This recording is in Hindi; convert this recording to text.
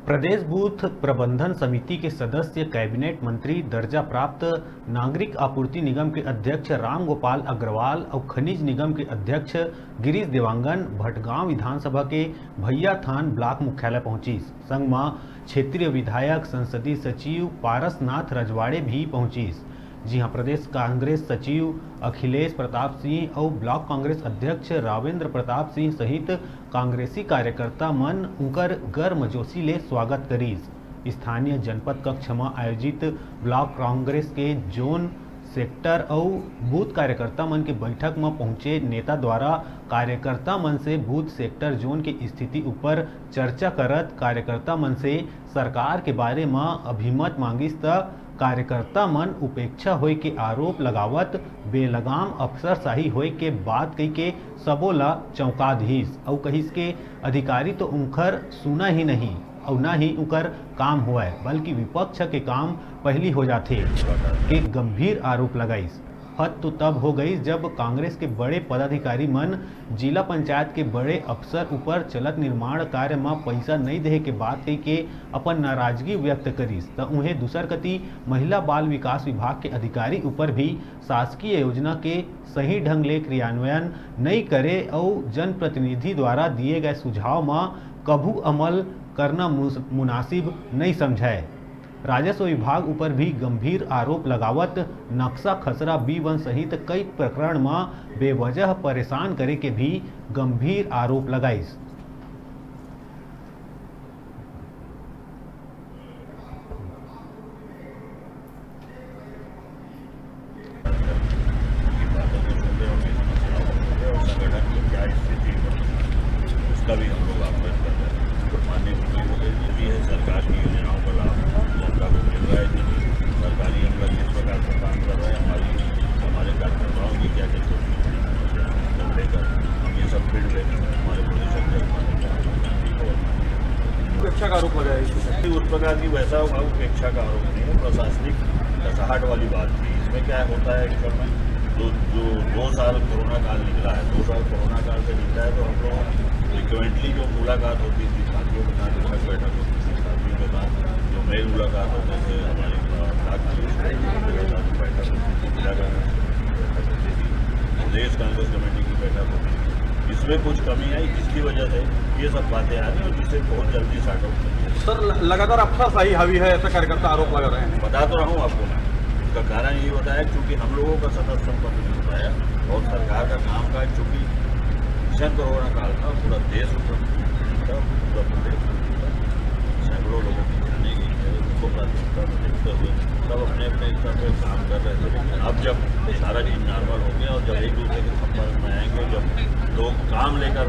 प्रदेश बूथ प्रबंधन समिति के सदस्य कैबिनेट मंत्री दर्जा प्राप्त नागरिक आपूर्ति निगम के अध्यक्ष राम गोपाल अग्रवाल और खनिज निगम के अध्यक्ष गिरीश देवांगन भटगांव विधानसभा के भैया थान ब्लॉक मुख्यालय पहुंची। संग में क्षेत्रीय विधायक संसदीय सचिव पारसनाथ रजवाड़े भी पहुंची। जी हां, प्रदेश कांग्रेस सचिव अखिलेश प्रताप सिंह और ब्लॉक कांग्रेस अध्यक्ष रावेंद्र प्रताप सिंह सहित कांग्रेसी कार्यकर्ता मन उनकर गर्मजोशी ले स्वागत करीस। स्थानीय जनपद कक्ष में आयोजित ब्लॉक कांग्रेस के जोन सेक्टर और बूथ कार्यकर्ता मन के बैठक में पहुंचे नेता द्वारा कार्यकर्ता मन से बूथ सेक्टर जोन की स्थिति ऊपर चर्चा करत कार्यकर्ता मन से सरकार के बारे में अभिमत मांगिस त कार्यकर्ता मन उपेक्षा होय के आरोप लगावत बेलगाम अफसरशाही होय के बात कही के सबो ला चौंका दीस और कहिस के अधिकारी तो उनकर सुना ही नहीं और ना ही उनकर काम हुआ है बल्कि विपक्ष के काम पहली हो जाते के गंभीर आरोप लगाइस। हद तो तब हो गई जब कांग्रेस के बड़े पदाधिकारी मन जिला पंचायत के बड़े अफसर ऊपर चलत निर्माण कार्य में पैसा नहीं दे के बात कही के अपन नाराजगी व्यक्त करीस तो उन्हें दूसर कति महिला बाल विकास विभाग के अधिकारी ऊपर भी शासकीय योजना के सही ढंग ले क्रियान्वयन नहीं करे और जनप्रतिनिधि द्वारा दिए गए सुझाव में कभू अमल करना मुनासिब नहीं समझाए। राजस्व विभाग ऊपर भी गंभीर आरोप लगावत नक्शा खसरा B1 सहित कई प्रकरण में बेवजह परेशान करे के भी गंभीर आरोप लगाइस। उसका भी हम लोग आवेदन कर रहे हैं। माननीय मुख्यमंत्री जी है, सरकार की योजनाओं का लाभ जनता को मिल रहा है कि नहीं, सरकारी अमला किस प्रकार से काम कर रहे हैं, हमारे कार्यकर्ताओं की क्या क्या छोटी लेकर हम ये सब फीडबैक हमारे प्रदेश उपेक्षा का आरोप लगाया। उस प्रकार की वैसा उपेक्षा का आरोप नहीं है, प्रशासनिक कसाहट वाली बात थी। इसमें क्या होता है एक्चुअल में जो 2 साल कोरोना काल निकला है, 2 साल कोरोना काल से निकला है तो हम लोग फ्रिक्वेंटली जो मुलाकात होती थी साथियों के साथ, बैठक होती थी साथियों के साथ, जो मेल मुलाकात होते थे हमारे बैठक होती थी, जिला कांग्रेस बैठक होती थी, प्रदेश कांग्रेस कमेटी की बैठक होती थी। इसमें कुछ कमी आई जिसकी वजह से ये सब बातें आ रही और जिससे बहुत जल्दी स्टार्ट आउट करेंगे। सर, लगातार अफसरशाही हावी है ऐसा कार्यकर्ता आरोप लगा रहे हैं। बता तो रहा हूँ आपको मैं, उसका कारण ये बताया क्योंकि हम लोगों का सतत संपर्क नहीं होता है और सरकार का काम का चूँकि भीषण कोरोना काल था, पूरा देश पूरा प्रदेश सैकड़ों लोगों की जाने गई है, उनको प्राथमिकता में देखते हुए सब अपने अपने स्तर पर काम कर रहे थे। लेकिन अब जब सारा चीज़ नॉर्मल हो गया और जब एक दूसरे के संपर्क में आएंगे, जब लोग काम लेकर